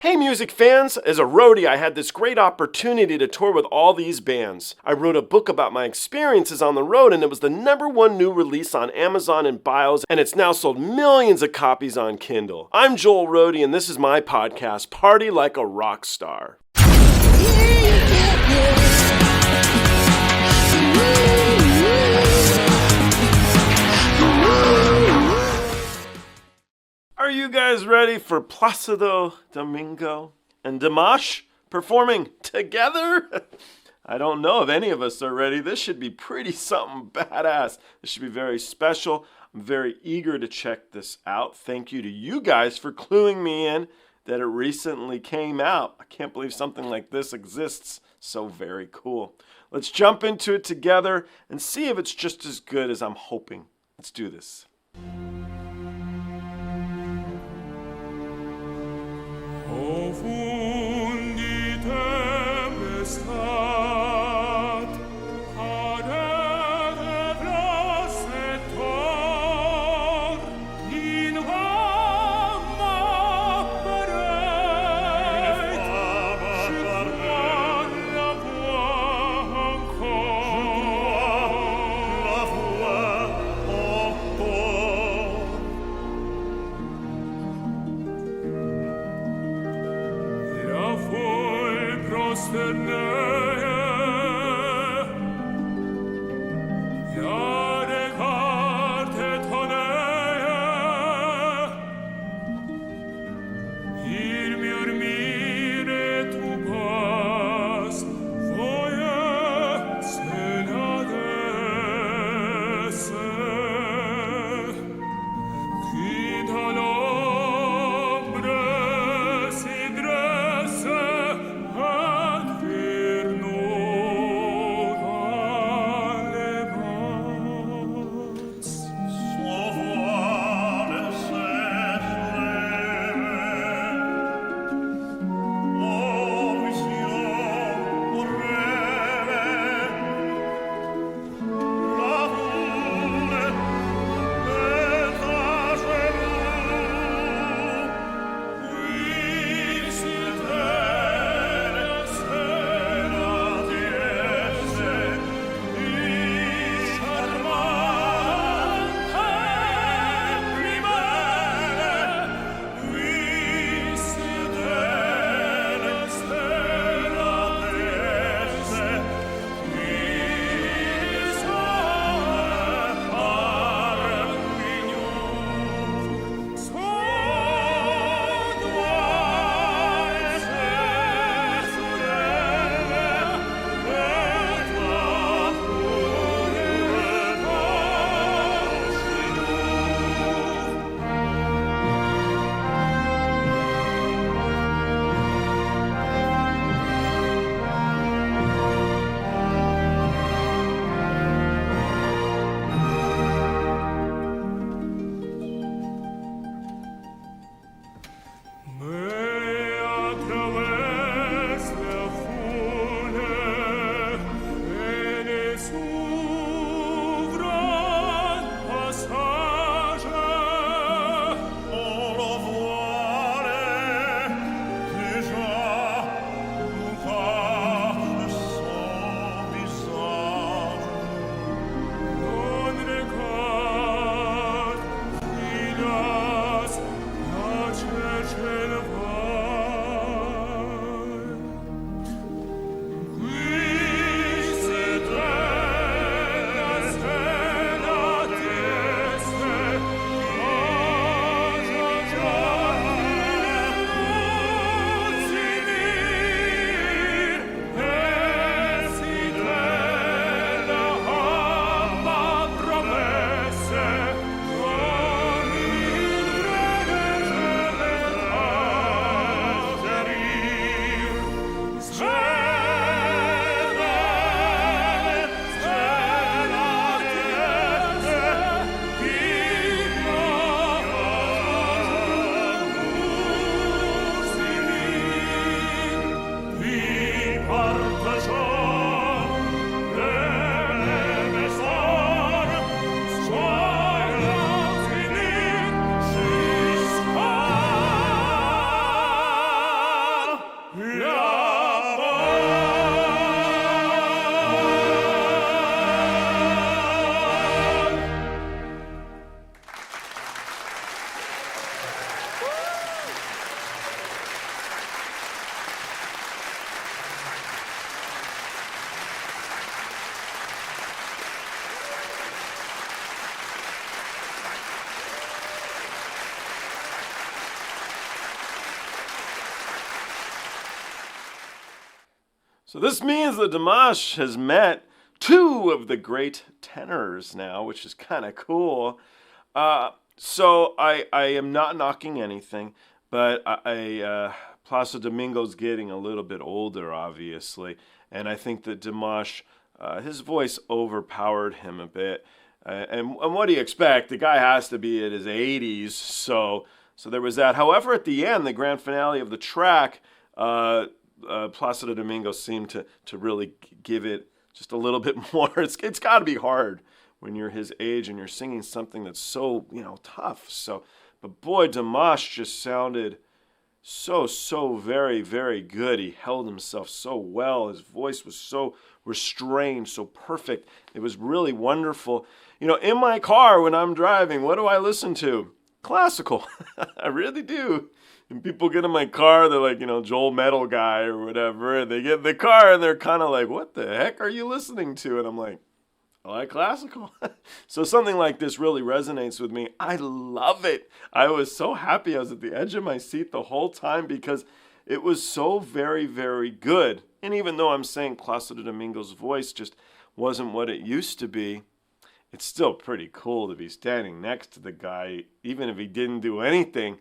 Hey music fans! As a roadie, I had this great opportunity to tour with all these bands. I wrote a book about my experiences on the road, and it was the #1 new release on Amazon and Bios, and it's now sold millions of copies on Kindle. I'm Joel Roadie, and this is my podcast, Party Like a Rock Star. Are you guys ready for Placido Domingo and Dimash performing together? I don't know if any of us are ready. This should be pretty something badass. This should be very special. I'm very eager to check this out. Thank you to you guys for cluing me in that it recently came out. I can't believe something like this exists. So very cool. Let's jump into it together and see if it's just as good as I'm hoping. Let's do this. So this means that Dimash has met two of the great tenors now, which is kind of cool. So I am not knocking anything, but Placido Domingo's getting a little bit older, obviously, and I think that Dimash, his voice overpowered him a bit. And what do you expect? The guy has to be at his 80s, so there was that. However, at the end, the grand finale of the track, Placido Domingo seemed to really give it just a little bit more. It's got to be hard when you're his age and you're singing something that's so, tough. But boy, Dimash just sounded so very, very good. He held himself so well. His voice was so restrained, so perfect. It was really wonderful. In my car when I'm driving, what do I listen to? Classical. I really do. And people get in my car, they're like, Joel Metal guy or whatever, and they get in the car and they're kind of like, what the heck are you listening to? And I'm like, I like classical. So something like this really resonates with me. I love it. I was so happy. I was at the edge of my seat the whole time because it was so very, very good. And even though I'm saying Placido Domingo's voice just wasn't what it used to be, it's still pretty cool to be standing next to the guy, even if he didn't do anything.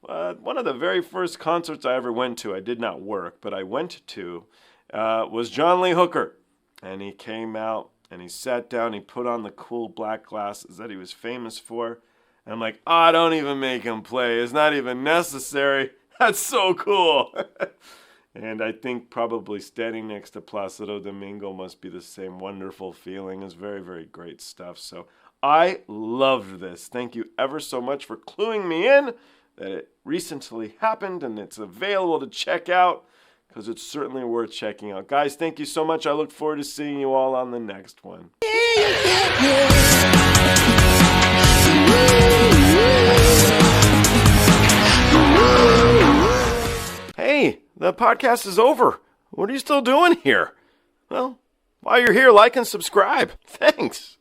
One of the very first concerts I ever went to, I did not work, but I went to, was John Lee Hooker. And he came out and he sat down, he put on the cool black glasses that he was famous for. And I'm like, don't even make him play. It's not even necessary. That's so cool. And I think probably standing next to Placido Domingo must be the same wonderful feeling. It's very, very great stuff. So I loved this. Thank you ever so much for cluing me in that it recently happened and it's available to check out because it's certainly worth checking out. Guys, thank you so much. I look forward to seeing you all on the next one. Hey, the podcast is over. What are you still doing here? Well, while you're here, like and subscribe. Thanks.